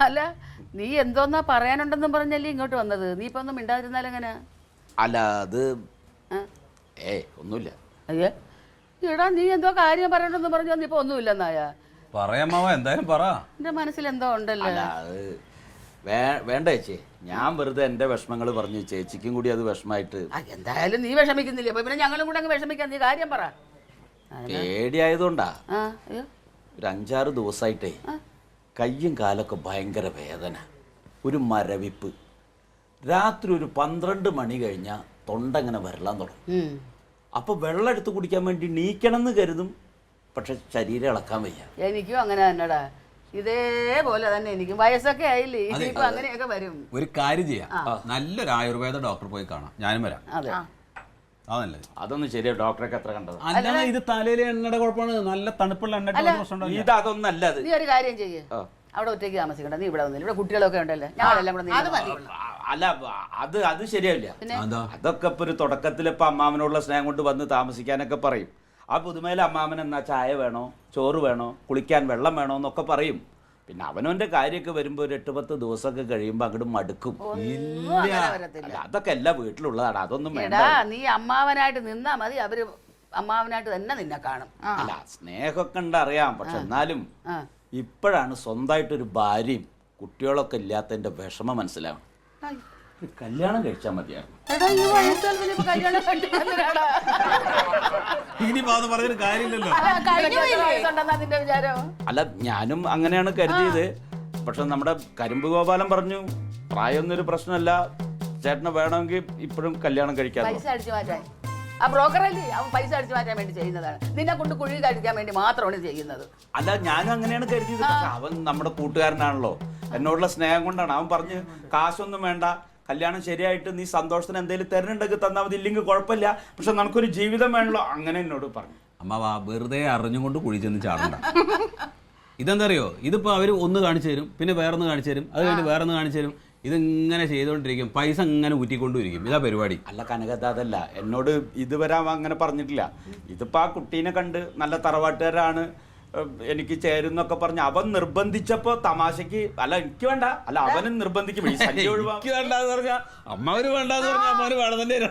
അല്ല നീ എന്തോന്നാ പറയാനുണ്ടെന്നും പറഞ്ഞല്ലേ ഇങ്ങോട്ട് വന്നത്? നീ ഇപ്പൊ ഒന്നും മിണ്ടാതിരുന്നാലെങ്ങനെ? അല്ല അത് ഒന്നുമില്ല. അയ്യേ എടാ, നീ എന്തോ കാര്യം പറയണ്ടെന്ന് പറഞ്ഞു വന്നിപ്പോ ഒന്നുമില്ലെന്നായ. പറയാമാവ, എന്തായാലും പറ. എന്റെ മനസ്സിൽ എന്തോ ഉണ്ടല്ലോ. അല്ല അത് വേണ്ട ചേച്ചി, ഞാൻ വെറുതെ എന്റെ വിഷമങ്ങൾ പറഞ്ഞു, ചേച്ചിക്കും കൂടി അത് വിഷമായിട്ട്. എന്തായാലും നീ വിഷമിക്കുന്നില്ല, അപ്പൊ പിന്നെ ഞങ്ങളും കൂടെ അങ്ങ് വിഷമിക്കാൻ. നീ കാര്യം പറ. പേടിയായതുകൊണ്ടാ ഒരു 5-6 ദിവസമായിട്ടേ കയ്യും കാലൊക്കെ ഭയങ്കര വേദന, ഒരു മരവിപ്പ്. രാത്രി ഒരു 12 മണി കഴിഞ്ഞാൽ തൊണ്ട ഇങ്ങനെ വരളാൻ തുടങ്ങും. അപ്പോൾ വെള്ളം എടുത്ത് കുടിക്കാൻ വേണ്ടി നീക്കണം എന്ന് കരുതും, പക്ഷെ ശരീരം ഇളക്കാൻ വയ്യ. എനിക്കും അങ്ങനെ തന്നെടാ, ഇതേപോലെ തന്നെ എനിക്കും. വയസ്സൊക്കെ ആയില്ലേ, ഇനിയിപ്പോ അങ്ങനെയൊക്കെ വരും. ഒരു കാര്യം ചെയ്യാം, നല്ലൊരു ആയുർവേദ ഡോക്ടർ പോയി കാണാം. ഞാനും വരാം. അതെ അതല്ലേ? അതൊന്നും ശരിയാ, ഡോക്ടറൊക്കെ എത്ര കണ്ടത്. അല്ല, ഇത് തലയിലെ എണ്ണയുടെ കുഴപ്പമാണ്. നല്ല തണുപ്പുള്ള എണ്ണ. ഇത് അതൊന്നല്ല. നീ ഒരു കാര്യം ചെയ്യേ, അവിടെ ഒറ്റയ്ക്ക് താമസിക്കണ്ട, നീ ഇവിടെ വന്നില്ല, ഇവിടെ കുട്ടികളൊക്കെ ഉണ്ടല്ലേ, ഞങ്ങളെല്ലാം കൂടെ. അല്ല അത് ശരിയാവില്ല. അതൊക്കെ ഇപ്പൊ ഒരു തുടക്കത്തിലിപ്പോ അമ്മാവനോടുള്ള സ്നേഹം കൊണ്ട് വന്ന് താമസിക്കാനൊക്കെ പറയും. ആ പുതുമയിലെ അമ്മാവൻ എന്നാ ചായ വേണോ, ചോറ് വേണോ, കുളിക്കാൻ വെള്ളം വേണോ എന്നൊക്കെ പറയും. പിന്നെ അവനവന്റെ കാര്യമൊക്കെ വരുമ്പോ ഒരു 8-10 ദിവസമൊക്കെ കഴിയുമ്പോ അങ്ങോട്ട് മടുക്കും. അതൊക്കെ എല്ലാ വീട്ടിലുള്ളതാണ്, അതൊന്നും വേണ്ട. നീ അമ്മാവനായിട്ട് നിന്നാ മതി, അവര് അമ്മാവനായിട്ട് തന്നെ നിന്നെ കാണും. അല്ല സ്നേഹമൊക്കെ ഉണ്ട് അറിയാം, പക്ഷെ എന്നാലും ഇപ്പോഴാണ് സ്വന്തമായിട്ടൊരു ഭാര്യയും കുട്ടികളൊക്കെ ഇല്ലാത്തതിന്റെ വിഷമം മനസ്സിലാവും. കല്യാണം കഴിച്ചാൽ മതിയായിരുന്നു. അല്ല ഞാനും അങ്ങനെയാണ് കരുതിയത്. പക്ഷെ നമ്മുടെ കരിമ്പ് ഗോപാലൻ പറഞ്ഞു, പ്രായമൊന്നും ഒരു പ്രശ്നമല്ല, ചേട്ടനെ വേണമെങ്കിൽ ഇപ്പോഴും കല്യാണം കഴിക്കാം. ആ ബ്രോക്കറല്ലേ, അവൻ പൈസ അടിച്ചു മാറ്റാൻ വേണ്ടി ചെയ്യുന്നതാണ്. നിന്നെ കൊണ്ട് കുഴി കഴിക്കാൻ വേണ്ടി മാത്രമാണ് ചെയ്യുന്നത്. അല്ല ഞാനും അങ്ങനെയാണ് കരുതിയത്. പക്ഷെ അവൻ നമ്മുടെ കൂട്ടുകാരനാണല്ലോ, എന്നോടുള്ള സ്നേഹം കൊണ്ടാണ്. അവൻ പറഞ്ഞ് കാശൊന്നും വേണ്ട, കല്യാണം ശരിയായിട്ട് നീ സന്തോഷത്തിന് എന്തെങ്കിലും തരുന്നുണ്ടെങ്കിൽ തന്നാൽ മതി, ഇല്ലെങ്കിൽ കുഴപ്പമില്ല, പക്ഷെ നമുക്കൊരു ജീവിതം വേണല്ലോ, അങ്ങനെ എന്നോട് പറഞ്ഞു. അമ്മാവാ, വെറുതെ അറിഞ്ഞുകൊണ്ട് കുഴി ചെന്ന് ചാടണ്ട. ഇതെന്താ അറിയോ, ഇതിപ്പോ അവര് ഒന്ന് കാണിച്ചു തരും, പിന്നെ വേറൊന്ന് കാണിച്ചു തരും, അത് കഴിഞ്ഞ് വേറൊന്ന് കാണിച്ചു തരും. ഇതിങ്ങനെ ചെയ്തോണ്ടിരിക്കും, പൈസ ഇങ്ങനെ ഊറ്റിക്കൊണ്ടിരിക്കും. ഇതാ പരിപാടി. അല്ല കനകത, അതല്ല എന്നോട് ഇതുവരെ അങ്ങനെ പറഞ്ഞിട്ടില്ല. ഇതിപ്പോ ആ കുട്ടീനെ കണ്ട് നല്ല തറവാട്ടുകാരാണ്, എനിക്ക് ചേരുന്നൊക്കെ പറഞ്ഞ് അവൻ നിർബന്ധിച്ചപ്പോ തമാശക്ക്, അല്ല എനിക്ക് വേണ്ട, അല്ല അവനും നിർബന്ധിക്കും. അമ്മാവര് വേണ്ടെന്ന് പറഞ്ഞ അമ്മാവര് വേണമെന്നല്ലേ.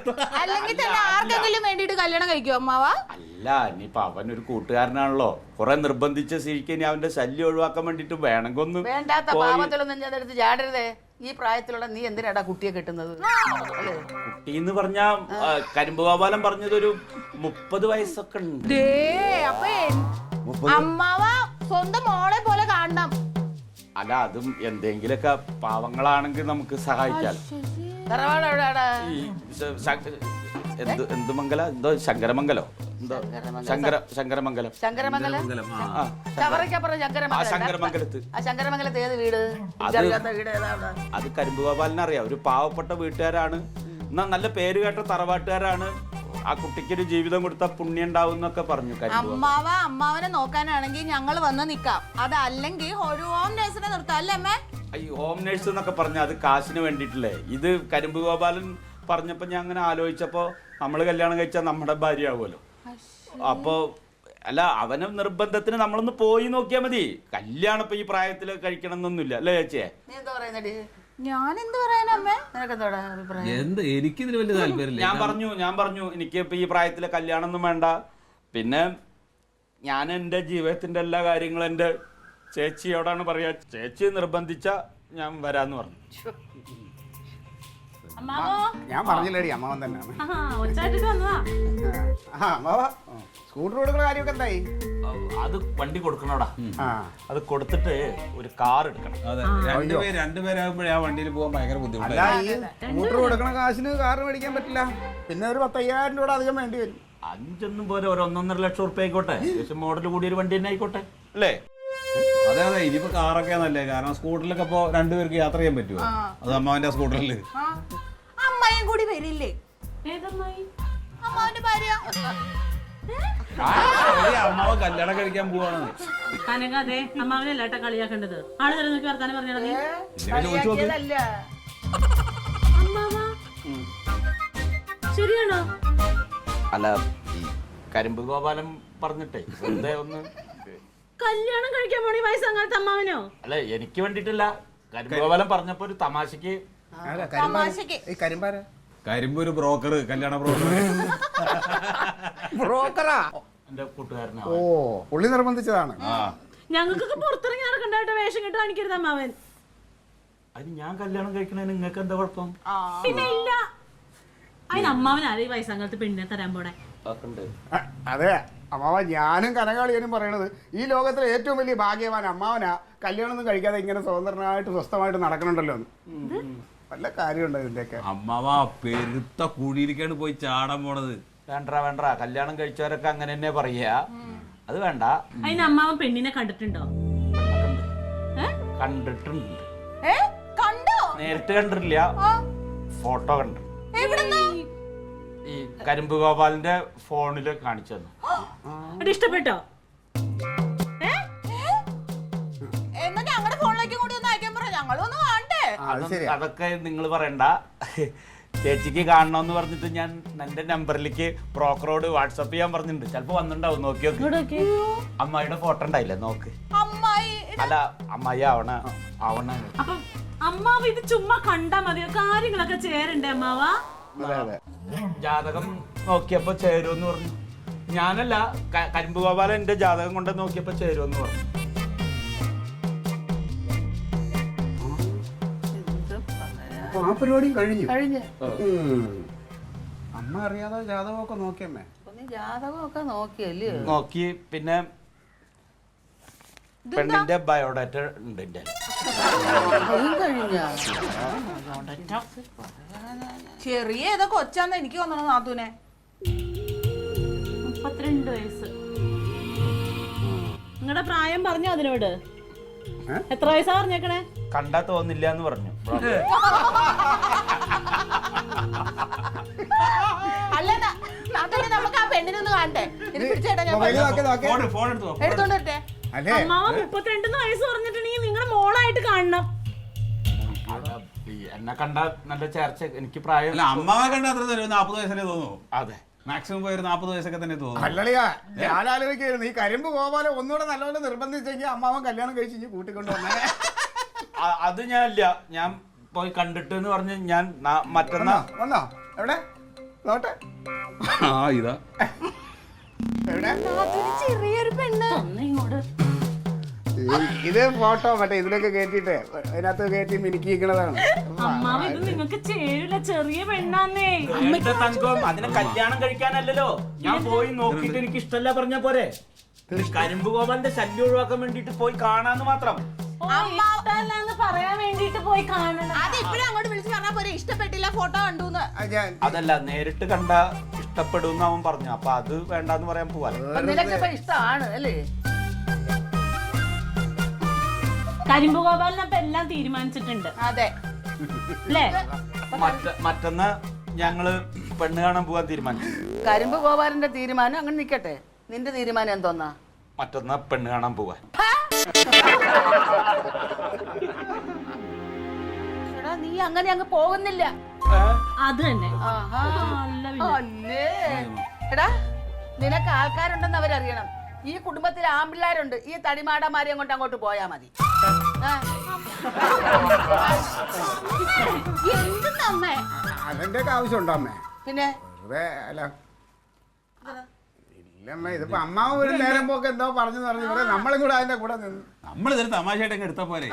അല്ല ഇനിയിപ്പൊ അവനൊരു കൂട്ടുകാരനാണല്ലോ, കുറെ നിർബന്ധിച്ച സ്ഥിതിക്ക് ഇനി അവന്റെ ശല്യം ഒഴിവാക്കാൻ വേണ്ടിട്ട് വേണമെങ്കിൽ ഒന്ന്. വേണ്ടാത്ത പാവത്തിലൊന്നും ഞാൻ എടുത്ത് ചാടരുതേ. ഈ പ്രായത്തിലുള്ള നീ എന്തിനാടാ കുട്ടിയെ കെട്ടുന്നത്? കുട്ടി എന്ന് പറഞ്ഞ കരിമ്പ് ഗോപാലൻ പറഞ്ഞത് ഒരു 30 വയസ്സൊക്കെ ഉണ്ട്. സ്വന്തം മോളെ പോലെ കാണണം. അല്ല അതും എന്തെങ്കിലൊക്കെ പാവങ്ങളാണെങ്കിൽ നമുക്ക് സഹായിക്കാം. എന്ത് മംഗല എന്തോ ശങ്കരമംഗലോ എന്തോ ശങ്കരമംഗലം ശങ്കരമംഗലത്ത്. അത് കരിമ്പ് ഗോപാലിനെ അറിയാം, ഒരു പാവപ്പെട്ട വീട്ടുകാരാണ്, എന്നാ നല്ല പേര് കേട്ട തറവാട്ടുകാരാണ്. ആ കുട്ടിക്കൊരു ജീവിതം കൊടുത്ത പുണ്യം ഉണ്ടാവും എന്നൊക്കെ പറഞ്ഞു. അമ്മാവനെ നോക്കാനാണെങ്കിൽ ഞങ്ങൾ വന്ന് നിക്കാം, അതല്ലെങ്കിൽ ഒരു ഹോം നഴ്സിനെ നിർത്താം അല്ലേ അമ്മേ? ഈ ഹോം നഴ്സ് എന്നൊക്കെ പറഞ്ഞ അത് കാശിന് വേണ്ടിയിട്ടില്ലേ. ഇത് കരിമ്പ് ഗോപാലൻ പറഞ്ഞപ്പോ ഞാൻ അങ്ങനെ ആലോചിച്ചപ്പോ നമ്മള് കല്യാണം കഴിച്ചാൽ നമ്മുടെ ഭാര്യ ആവുമല്ലോ. അപ്പോ അല്ല അവന് നിർബന്ധത്തിന് നമ്മളൊന്ന് പോയി നോക്കിയാൽ മതി. കല്യാണം ഇപ്പൊ ഈ പ്രായത്തില് കഴിക്കണം എന്നൊന്നുമില്ല അല്ലേ ചേച്ചിയെ? ഞാൻ എന്ത് പറയാനമ്മേ? എനിക്കിതിന് വലിയ താല്പര്യമില്ല. ഞാൻ പറഞ്ഞു എനിക്ക് ഇപ്പൊ ഈ പ്രായത്തില് കല്യാണം ഒന്നും വേണ്ട. പിന്നെ ഞാൻ എൻ്റെ ജീവിതത്തിന്റെ എല്ലാ കാര്യങ്ങളും എൻ്റെ ചേച്ചിയോടാണ് പറയാ. ചേച്ചി നിർബന്ധിച്ച ഞാൻ വരാന്ന് പറഞ്ഞു. ഞാൻ പറഞ്ഞില്ലേടി അമ്മാവൻ തന്നെയാണ്. സ്കൂട്ടർ കൊടുക്കുന്ന കാര്യമൊക്കെ എന്തായി? അത് വണ്ടി കൊടുക്കണോടാ, അത് കൊടുത്തിട്ട് ഒരു കാർ എടുക്കണം. രണ്ടുപേരാകുമ്പോഴേ ആ വണ്ടിയിൽ പോകാൻ ഭയങ്കര ബുദ്ധിമുട്ടല്ല. സ്കൂട്ടർ കൊടുക്കണ കാശിന് കാർ മേടിക്കാൻ പറ്റില്ല, പിന്നെ ഒരു 10,000 രൂപ അധികം വേണ്ടി വരും. 5 പോലെ ഒരു 1.5 ലക്ഷം ഉറുപ്പ്യ ആയിക്കോട്ടെ, മോഡൽ കൂടി ഒരു വണ്ടി തന്നെ ആയിക്കോട്ടെ അല്ലേ? അതെ ഇനിയിപ്പോ കാറൊക്കെ നല്ലേ, കാരണം സ്കൂട്ടറിലൊക്കെ ഇപ്പൊ 2 പേർക്ക് യാത്ര ചെയ്യാൻ പറ്റുമോ? അത് അമ്മാവന്റെ സ്കൂട്ടറില് അമ്മായും കൂടി വരില്ലേ? അമ്മാവന്റെ ഭാര്യ അമ്മാവ കല്യാണം കഴിക്കാൻ പോവാണ്. കനകാതെ അമ്മാവനല്ല കളിയാക്കേണ്ടത്. ആള് തരം നോക്കി വർത്താനം പറഞ്ഞാൽ ശരിയാണോ? അല്ല ഈ കരിമ്പ് ഗോപാലൻ പറഞ്ഞിട്ടേ വെറുതെ ഒന്ന് കല്യാണം കഴിക്കാൻ പോണി വയസ്സങ്ങാത്ത അമ്മാവനോ? അല്ല എനിക്ക് വേണ്ടിട്ടല്ല, കരിമ്പുകോപാലൻ പറഞ്ഞപ്പോ ഒരു തമാശക്ക് തമാശക്ക്. ഈ കരിമ്പാര കരിമ്പ് ഒരു ബ്രോക്കർ, കല്യാണ ബ്രോക്കർ. ബ്രോക്കറാ? എന്റെ കൂട്ടുകാരനാ. ഓ, പുള്ളി നിർബന്ധിച്ചതാണ്. ഞങ്ങൾക്കൊക്കെ പുറത്തിറങ്ങി നടക്കണ്ടായിട്ട് വേഷം കെട്ട് കാണിക്കരുത് അമ്മാവൻ. അതിന് ഞാൻ കല്യാണം കഴിക്കണേന് നിങ്ങൾക്ക് എന്താ കുഴപ്പം? പിന്നെ ഇല്ല, അതിന് അമ്മാവൻ ആരെ ഈ വയസ്സാങ്കാലത്ത് പെണ്ണിനെ തരാൻ പോണേ? അതെ അമ്മാവ, ഞാനും കനകാളിയനും പറയണത് ഈ ലോകത്തിലെ ഏറ്റവും വലിയ ഭാഗ്യവാൻ അമ്മാവനാ. കല്യാണം ഒന്നും കഴിക്കാതെ ഇങ്ങനെ സ്വതന്ത്രനായിട്ട് സ്വസ്ഥമായിട്ട് നടക്കണുണ്ടല്ലോ എന്ന്. വല്ല കാര്യമുണ്ടോ ഇതിന്റെയൊക്കെ? അമ്മാവ പെരുത്ത കുഴിയിലേക്കാണ് പോയി ചാടാൻ പോണത്. വേണ്ട, കല്യാണം കഴിച്ചവരൊക്കെ അങ്ങനെ തന്നെ പറയാ. അത് വേണ്ട. അതിന് അമ്മാവൻ പെണ്ണിനെ കണ്ടിട്ടുണ്ടോ? കണ്ടിട്ടുണ്ട്. കണ്ടോ? നേരിട്ട് കണ്ടിട്ടില്ല, ഫോട്ടോ കണ്ടു. എവിടുന്ന്? ഈ കരിമ്പ് ഗോപാലിന്റെ ഫോണില് കാണിച്ചു തന്നു. അത് ഇഷ്ടപ്പെട്ടോ? എന്നാ ഞങ്ങളുടെ ഫോണിലേക്ക് കൂടി ഒന്ന് അയക്കാൻ പറ, ഞങ്ങളൊന്ന് കാണണ്ടേ. അതൊക്കെ നിങ്ങൾ പറയണ്ട. ചേച്ചിക്ക് കാണണമെന്ന് പറഞ്ഞിട്ട് ഞാൻ എന്റെ നമ്പറിലേക്ക് ബ്രോക്കറോട് വാട്സപ്പ് ചെയ്യാൻ പറഞ്ഞിട്ടുണ്ട്. ചിലപ്പോ വന്നിട്ടുണ്ടാവും, നോക്കി നോക്കി. അമ്മായിയുടെ ഫോട്ടോ ഉണ്ടായില്ലേ, നോക്ക്. അമ്മായി അല്ല, അമ്മായി ആവണ. അപ്പൊ അമ്മാവ് ഇത് ചുമ്മാ കണ്ടാ മതിയോ? കാര്യങ്ങളൊക്കെ ചേരണ്ടേ അമ്മാവ? ജാതകം നോക്കിയപ്പോ ചേരുമെന്ന് പറഞ്ഞു. ഞാനല്ല, കരിമ്പ് ഗോപാലൻ എന്റെ ജാതകം കൊണ്ട് നോക്കിയപ്പോ ചേരുമെന്ന് പറഞ്ഞു. അപ്പൊ ആ പരിപാടിയും കഴിഞ്ഞു. കഴിഞ്ഞ് അമ്മ അറിയാതെ ജാതകമൊക്കെ നോക്കിയമ്മേ? നീ ജാതകമൊക്കെ നോക്കിയല്ലേ? നോക്കി. പിന്നെ പെണ്ണിന്റെ ബയോഡാറ്റ ഉണ്ട് എന്റെ. ചെറിയ ഏതോ കൊച്ചാന്ന് എനിക്ക് തോന്നണ നാത്തൂനെ. 32 വയസ്സ്. നിങ്ങളുടെ പ്രായം പറഞ്ഞോ അതിനോട്? എത്ര വയസ്സാ പറഞ്ഞേക്കണേ? കണ്ടാ തോന്നില്ല എന്ന് പറഞ്ഞു. അല്ല നാത്തൂനെ, നമുക്ക് ആ പെണ്ണിനൊന്ന് കാണട്ടെ. ഇത് പിടിച്ചേട്ടാ, ഞാൻ ഫോൺ എടുത്തോ. എടുത്തോണ്ട് വരട്ടെ. അമ്മാവ 32 വയസ്സ് പറഞ്ഞിട്ടുണ്ടെങ്കിൽ നിങ്ങളുടെ മോളായിട്ട് കാണണം. എന്നെ കണ്ട നല്ല ചേർച്ച. എനിക്ക് പ്രായം. അല്ല, അമ്മാവെ കണ്ട അത്ര 40 വയസ്സല്ലേ തോന്നുന്നു. അതെ, മാക്സിമം പോയി 40 വയസ്സൊക്കെ തന്നെ തോന്നുന്നു. അല്ലളിയാ, ഞാൻ ആലോചിക്കായിരുന്നു ഈ കരിമ്പ് ഗോപാലൻ ഒന്നുകൂടെ നല്ലപോലെ നിർബന്ധിച്ചെങ്കിൽ അമ്മാവൻ കല്യാണം കഴിച്ച് കൂട്ടിക്കൊണ്ട് വന്നേ. അത് ഞാനില്ല. ഞാൻ പോയി കണ്ടിട്ട് എന്ന് പറഞ്ഞ് ഞാൻ മറ്റന്നാ വന്നോ? എവിടെ നോട്ടെ? ഇതാ എവിടെ? ചെറിയൊരു പെണ്ണ്. ഇങ്ങോട്ട് ഇത് ഫോട്ടോ മറ്റേ ഇതിലൊക്കെ കേട്ടിട്ടേ അതിനകത്ത് കയറ്റി മിനുക്കിയിരിക്കണതാണ്. അമ്മാവ ഇത് നിങ്ങൾക്ക് ചേരില്ല, ചെറിയ പെണ്ണാന്നേ. എന്റെ തങ്കം, അതിനെ കല്യാണം കഴിക്കാനല്ലല്ലോ. ഞാൻ പോയി നോക്കിയിട്ട് എനിക്ക് ഇഷ്ടമല്ല പറഞ്ഞ പോരെ. കരിമ്പ് ഗോപാലിന്റെ ശല്യം ഒഴിവാക്കാൻ വേണ്ടിട്ട് പോയി കാണാന്ന് മാത്രം. ഇഷ്ടമല്ലാന്ന് പറയാൻ വേണ്ടിട്ട് പോയി കാണണം. അത് ഇപ്പഴും അങ്ങോട്ട് വിളിച്ച് പറഞ്ഞാ പോരെ, ഇഷ്ടപ്പെട്ടില്ല ഫോട്ടോ കണ്ടൂന്ന്. അതല്ല, നേരിട്ട് കണ്ട ഇഷ്ടപ്പെടും അവൻ പറഞ്ഞു. അപ്പൊ അത് വേണ്ടെന്ന് പറയാൻ പോവാലോ. നിനക്കിപ്പോ ഇഷ്ടമാണ് അല്ലേ? കരിമ്പ് ഗോപാലിനപ്പൊ എല്ലാം തീരുമാനിച്ചിട്ടുണ്ട്. അതെ, അല്ലേ? മറ്റന്നാ ഞങ്ങള് പെണ്ണ് കാണാൻ പോവാൻ തീരുമാനിച്ചു. കരിമ്പ് ഗോപാലന്റെ തീരുമാനം അങ്ങനെ നിക്കട്ടെ. നിന്റെ തീരുമാനം എന്തോന്നാ? മറ്റന്നാ പെണ്ണ് കാണാൻ പോവാൻ. നീ അങ്ങനെ അങ്ങ് പോകുന്നില്ല. അത് തന്നെ. അല്ലേ എടാ, നിനക്ക് ആൾക്കാരുണ്ടെന്ന് അവരറിയണം. ഈ കുടുംബത്തിൽ ആമ്പിള്ളാരുണ്ട്. ഈ തടിമാടന്മാരെ കൊണ്ട് അങ്ങോട്ട് പോയാ മതി. എന്തെന്നമ്മേ? അതിന്റെ ഒക്കെ ആവശ്യമുണ്ടോ അമ്മേ? പിന്നെ വെറുതെ അല്ല. ഇല്ലമ്മേ, ഇതിപ്പോ അമ്മാവ് ഒരു നേരം പോക്ക് എന്തോ പറഞ്ഞു നമ്മളും കൂടെ അതിന്റെ കൂടെ നിന്ന്. നമ്മളിതൊരു തമാശയായിട്ട് എടുത്താ പോരെ,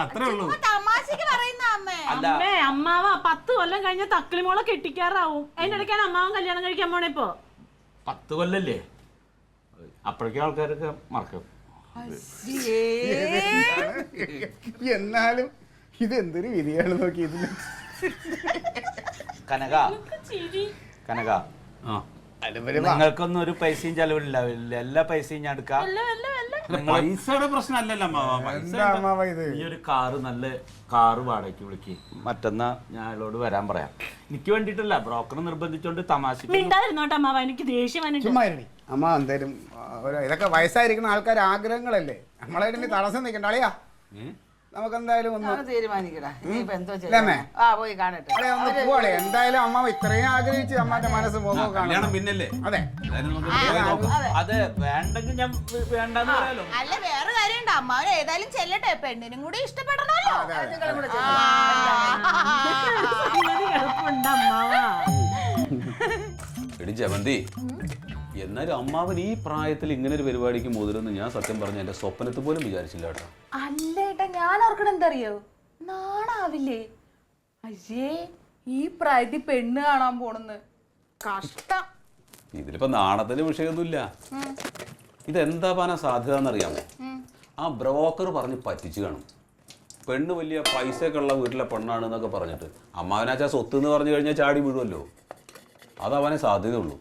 അത്രേ ഉള്ളൂ. തമാശക്ക് പറയുന്ന അമ്മേ. അമ്മേ, അമ്മാവ 10 കൊല്ലം കഴിഞ്ഞ തക്കിളിമോളെ കെട്ടിക്കാറാവും. അതിന്റെ ഇടയ്ക്കാണ് അമ്മാവൻ കല്യാണം കഴിക്കാൻ പോണേ. ഇപ്പൊ 10 കൊല്ലല്ലേ, അപ്പോഴേക്കും ആൾക്കാരൊക്കെ മറക്കും. എന്നാലും ഇതെന്തൊരു വിധിയാണ് നോക്കി. ഇതിന് കനക, നിങ്ങൾക്കൊന്നും ഒരു പൈസയും ചെലവില്ല. എല്ലാ പൈസയും ഞാൻ എടുക്കാം. പൈസയുടെ പ്രശ്നമല്ലല്ലോ അമ്മാവ. ഈ ഒരു കാറ്, നല്ല കാറ് വാടകയ്ക്ക് വിളിക്ക്. മറ്റന്നാ ഞാൻ അയാളോട് വരാൻ പറയാം. എനിക്ക് വേണ്ടിട്ടല്ല, ബ്രോക്കർ നിർബന്ധിച്ചോണ്ട് തമാശ. മിണ്ടായിരുന്നോട്ടെ അമ്മാവ, എനിക്ക് ദേഷ്യം വന്നിട്ട്. അമ്മ എന്തേലും ഇതൊക്കെ വയസ്സായിരിക്കുന്ന ആൾക്കാർ ആഗ്രഹങ്ങളല്ലേ, നമ്മളായിട്ട് തടസ്സം നിൽക്കണ്ട. അളിയാ നമുക്ക് എന്തായാലും ഒന്ന് നമുക്ക് തീരുമാനിക്കടാ ഇനിയിപ്പോ എന്തോ ഇല്ലേ അമ്മേ? ചെയ്യാം. ആ പോയി കാണട്ടെ. അതെ ഒന്ന് പോവാളെ. എന്തായാലും അമ്മാവ് ഇത്രയും ആഗ്രഹിച്ച് അമ്മാന്റെ മനസ്സ് മുഖം കാണാം. കല്യാണം പിന്നല്ലേ അതെ എന്തായാലും നമുക്ക് പോയി നോക്കാം. അത് വേണ്ടെങ്കിൽ ഞാൻ വേണ്ടെന്ന് പറയാലോ. അല്ല വേറെ കാര്യമുണ്ട്, അമ്മാവൻ ഏതായാലും ചെല്ലട്ടെ, പെണ്ണിനും കൂടി ഇഷ്ടപ്പെടണമല്ലോ. നിങ്ങളും കൂടെ സംഗതി എളുപ്പമുണ്ട് അമ്മാവാ. എടി ജമന്തി, എന്നാലും അമ്മാവൻ ഈ പ്രായത്തിൽ ഇങ്ങനെ ഒരു പരിപാടിക്ക് മുതിരുന്ന് ഞാൻ സത്യം പറഞ്ഞ എന്റെ സ്വപ്നത്തിൽ പോലും വിചാരിച്ചില്ല കേട്ടോ. അല്ല ഏട്ടാ, ഞാൻ ഓർക്കണം എന്തറിയോ, നാണാവില്ലേ? അയ്യേ, ഈ പ്രായത്തിൽ പെണ്ണ് കാണാൻ പോണെന്ന് കഷ്ടം. ഇതിലിപ്പോ നാണത്തിന്റെ വിഷയമൊന്നുമില്ല. ഇതെന്താ പാന സാധ്യത എന്നറിയാമോ? ആ ബ്രോക്കർ പറഞ്ഞ് പറ്റിച്ചു കാണും. പെണ്ണ് വലിയ പൈസയൊക്കെ ഉള്ള വീട്ടിലെ പെണ്ണാണ് എന്നൊക്കെ പറഞ്ഞിട്ട് അമ്മാവനാച്ചാ സ്വത്ത് എന്ന് പറഞ്ഞു കഴിഞ്ഞാൽ ചാടി വീഴുമല്ലോ. അതവനെ സാധ്യതയുള്ളൂ.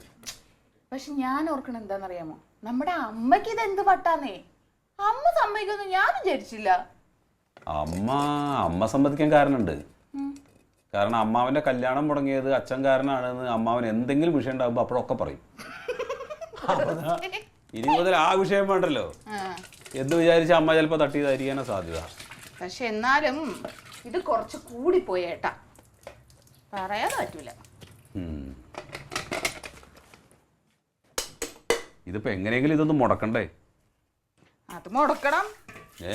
പക്ഷെ ഞാൻ ഓർക്കണം എന്താണെന്നറിയാമോ, നമ്മുടെ അമ്മയ്ക്ക് ഇത് എന്ത് പട്ടാന്നേ. അമ്മ സമ്മതിക്കൊന്നും ഞാൻ വിചാരിച്ചില്ല. അമ്മ സമ്മതിക്കാൻ കാരണമുണ്ട്. കാരണം അമ്മാവന്റെ കല്യാണം മുടങ്ങിയത് അച്ഛൻ കാരനാണെന്ന് അമ്മാവൻ എന്തെങ്കിലും വിഷയം ഉണ്ടാകുമ്പോൾ അപ്പോഴൊക്കെ പറയും. ഇനി മുതൽ ആ വിഷയം വേണ്ടല്ലോ എന്ന് വിചാരിച്ച അമ്മ ചിലപ്പോൾ തട്ടിയതായിരിക്കാനാ സാധ്യത. പക്ഷെ എന്നാലും ഇത് കുറച്ച് കൂടിപ്പോയി ഏട്ടാ, പറയാൻ പറ്റൂല. ഇതിപ്പോ എങ്ങനെയെങ്കിലും ഇതൊന്നും മുടക്കണ്ടേ? അത് മുടക്കണം. ഏ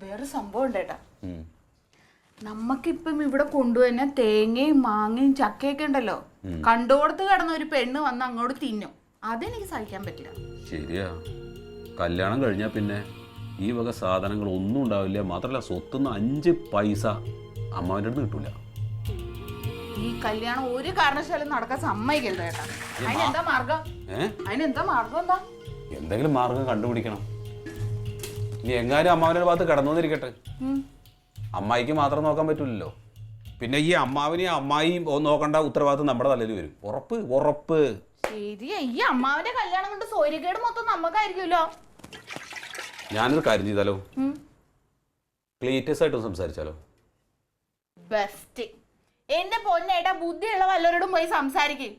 വേറെ സംഭവം ഉണ്ട് ഏട്ടാ, നമ്മക്കിപ്പം ഇവിടെ കൊണ്ടുവരുന്ന തേങ്ങയും മാങ്ങയും ചക്കയൊക്കെ ഉണ്ടല്ലോ, കണ്ടോടത്ത് കിടന്ന ഒരു പെണ്ണ് വന്ന് അങ്ങോട്ട് തിന്നും. അതെനിക്ക് സഹിക്കാൻ പറ്റില്ല. ശരിയാ, കല്യാണം കഴിഞ്ഞാൽ പിന്നെ ഈ വക സാധനങ്ങൾ ഒന്നും ഉണ്ടാവില്ല. മാത്രമല്ല സ്വത്തുനിന്ന് 5 പൈസ അമ്മാവൻ്റെ അടുത്ത് കിട്ടൂല. ഈ കല്യാണം ഒരു കാരണവശാലും നടക്കാൻ സമ്മതിക്കരുത് ഏട്ടാ. അതിനെന്താ മാർഗം? അതിനെന്താ മാർഗം? എന്താ എന്തെങ്കിലും മാർഗം കണ്ടുപിടിക്കണം. ഇനി എങ്ങാനും അമ്മാവൻ്റെ ഭാഗത്ത് കിടന്നുവന്നിരിക്കട്ടെ, അമ്മായിക്ക് മാത്രം നോക്കാൻ പറ്റില്ലല്ലോ. പിന്നെ ഈ അമ്മാവിനെയും അമ്മായിയും നോക്കേണ്ട ഉത്തരവാദിത്വം നമ്മുടെ തലയിൽ വരും. ഉറപ്പ്. ശരിയാ, ഈ അമ്മാവന്റെ കല്യാണം കൊണ്ട് സൗര്യക്കേട് മൊത്തം നമുക്കായിരിക്കുമല്ലോ. ഞാനൊരു കാര്യം ചെയ്താലോ? ക്ലീറ്റസ് ആയിട്ട് സംസാരിച്ചാലോ? ബെസ്റ്റ്. എന്റെ പൊന്നേട്ടാ, ബുദ്ധിയുള്ള വല്ലവരോടും പോയി സംസാരിക്കും.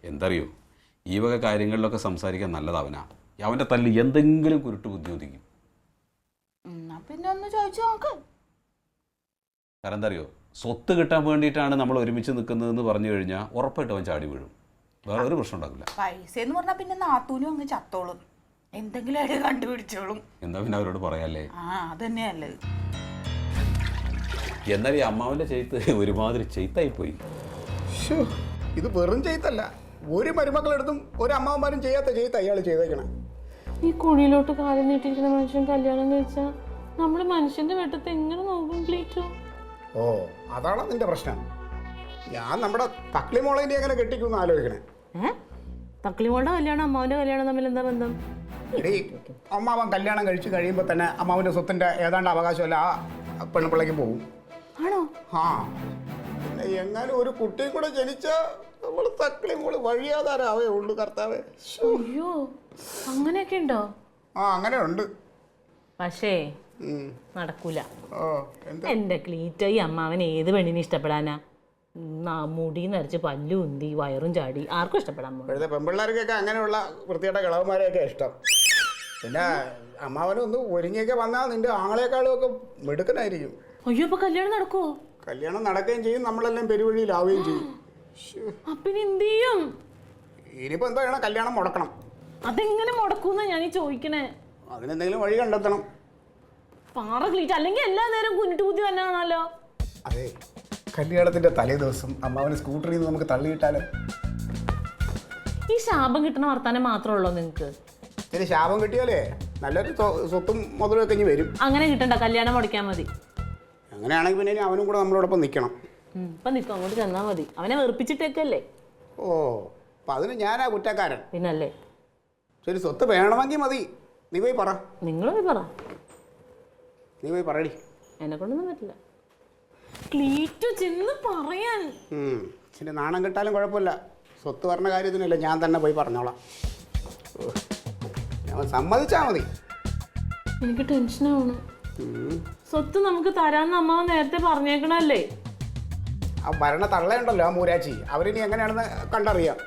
എന്തറിയോ, ഈ വക കാര്യങ്ങളിലൊക്കെ സംസാരിക്കാൻ നല്ലതാവനാ. അവന്റെ തല്ല് എന്തെങ്കിലും കുരുട്ട് ബുദ്ധി ഒതുക്കും. പിന്നെ ഒന്ന് ചോദിച്ചു നോക്ക്. കാരണം എന്താ അറിയോ, സ്വത്ത് കിട്ടാൻ വേണ്ടിയിട്ടാണ് നമ്മൾ ഒരുമിച്ച് നിൽക്കുന്നതെന്ന് പറഞ്ഞു കഴിഞ്ഞാൽ ഉറപ്പായിട്ട് അവൻ ചാടി വീഴും. വേറെ ഒരു പ്രശ്നം ഉണ്ടാക്കില്ല. പൈസ എന്ന് പറഞ്ഞാൽ പിന്നെ നാത്തൂനും അങ്ങ് ചത്തോളും, എന്തെങ്കിലും ആയിട്ട് കണ്ടുപിടിച്ചോളും. എന്താ പിന്നെ അവരോട് പറയാല്ലേ? അതന്നെയല്ലേ. എന്നാലും ഈ അമ്മാവന്റെ ചെയ്ത്ത് ഒരുമാതിരി ചെയ്ത്തായിപ്പോയി. ഇത് വെറും ചെയ്ത്തല്ല, ഒരു മരുമക്കളെടുത്തും ഒരു അമ്മാവന്മാരും ചെയ്യാത്ത ചെയ്ത്ത അയാൾ ചെയ്തേക്കണം. ഈ കുഴിയിലോട്ട് കാലം നീട്ടിയിരിക്കുന്ന മനുഷ്യൻ കല്യാണം കഴിച്ചാൽ നമ്മള് മനുഷ്യന്റെ വെട്ടത്തെ എങ്ങനെ നോക്കും ക്ലീറ്റോ? ഓ, അതാണ് നിന്റെ പ്രശ്നം. ഞാൻ നമ്മുടെ തക്ലിമോളേനെ എങ്ങനെ കെട്ടിക്കുമെന്ന് ആലോചിക്കണേ. തക്ലിമോളുടെ കല്യാണം അമ്മാവന്റെ കല്യാണം തമ്മിൽ എന്താ ബന്ധം? എടീ, അമ്മാവൻ കല്യാണം കഴിച്ച് കഴിയുമ്പോൾ തന്നെ അമ്മാവൻ്റെ സ്വത്തിൻ്റെ ഏതാണ്ട് അവകാശമല്ല ആ പെണ്ണുപിള്ളയ്ക്ക് പോകും. ആണോ? ആ, പിന്നെ എങ്ങാനും ഒരു കുട്ടിയും കൂടെ ജനിച്ചാൽ നമ്മൾ തക്ലിമോള് വഴിയാതാരാവേ ഉള്ളു. കർത്താവേ. അയ്യോ, അങ്ങനെയൊക്കെ ഉണ്ടോ? അങ്ങനെ ഉണ്ട്. പക്ഷേ നടക്കൂല. എന്താ എന്റെ ക്ലീറ്റോ, ഈ അമ്മാവൻ ഏത് പെണ്ണിനെ ഇഷ്ടപ്പെടാനാ? മുടി നരച്ച് പല്ലു ഉന്തി വയറും ചാടി ആർക്കും ഇഷ്ടപ്പെടാൻ പോകും. ഇപ്പോഴത്തെ പെൺപിള്ളേർക്കൊക്കെ അങ്ങനെയുള്ള വൃത്തിയുടെ കിളവന്മാരെയൊക്കെ ഇഷ്ടം. പിന്നെ അമ്മാവനൊന്ന് ഒരുങ്ങിയൊക്കെ വന്നാൽ നിന്റെ ആങ്ങളെക്കാളും ഒക്കെ മിടുക്കനായിരിക്കും. അയ്യോ, അപ്പൊ കല്യാണം നടക്കുവോ? കല്യാണം നടക്കുകയും ചെയ്യും, നമ്മളെല്ലാം പെരുവഴിയിലാവുകയും ചെയ്യും. അപ്പിന് എന്ത് ചെയ്യും? ഇനിയിപ്പോൾ എന്താ ചെയ്യണം? കല്യാണം മുടക്കണം. അതെങ്ങനെ മുടക്കൂന്നാ ഞാനീ ചോദിക്കണേ. അതിനെന്തെങ്കിലും വഴി കണ്ടെത്തണം. പാറ ക്ലീറ്റ്, അല്ലെങ്കിൽ എല്ലാ നേരം കുന്നിട്ട് കുത്തി തന്നെ കാണാലോ. അതെ, കല്യാണത്തിന്റെ തലേ ദിവസം അമ്മാവന് സ്കൂട്ടറിൽ നിന്ന് നമുക്ക് തള്ളിയിട്ടാലോ? ഈ ശാപം കിട്ടുന്ന വർത്താനം മാത്രമേ ഉള്ളൂ നിങ്ങക്ക്? ശരി, ശാപം കിട്ടിയാലേ നല്ലൊരു സ്വത്തും മുതലൊക്കെ ഇനി വരും. അങ്ങനെ കിട്ടണ്ട, കല്യാണം മുടക്കാൻ മതി. അങ്ങനെയാണെങ്കിൽ പിന്നെ ഇനി അവനും കൂടെ നമ്മളോടൊപ്പം നിൽക്കണം. ഇപ്പൊ നിൽക്കും, അങ്ങോട്ട് ചെന്നാ മതി. അവനെ വെറുപ്പിച്ചിട്ടേക്കല്ലേ. ഓ, അപ്പം അതിന് ഞാനാ കുറ്റക്കാരൻ. പിന്നല്ലേ. ശരി, സ്വത്ത് വേണമെങ്കിൽ മതി. നീ പോയി പറ. നിങ്ങൾ പോയി പറ. നീ പോയി പറയടി. എന്നെ കൊണ്ടൊന്നും പറ്റില്ല. ക്ലീറ്റു ചെന്ന് പറയാൻ. ശരി, നാണം കിട്ടാലും കുഴപ്പമില്ല. സ്വത്ത് പറഞ്ഞ കാര്യത്തിനല്ല, ഞാൻ തന്നെ പോയി പറഞ്ഞോളാം. ഞാൻ സമ്മതിച്ചാൽ മതി. എനിക്ക് ടെൻഷനാവണം. സ്വത്ത് നമുക്ക് തരാന്ന് അമ്മ നേരത്തെ പറഞ്ഞേക്കണല്ലേ. ആ ഭരണ തള്ളയുണ്ടല്ലോ, ആ മൂരാച്ചി, അവരിനി എങ്ങനെയാണെന്ന് കണ്ടറിയാം.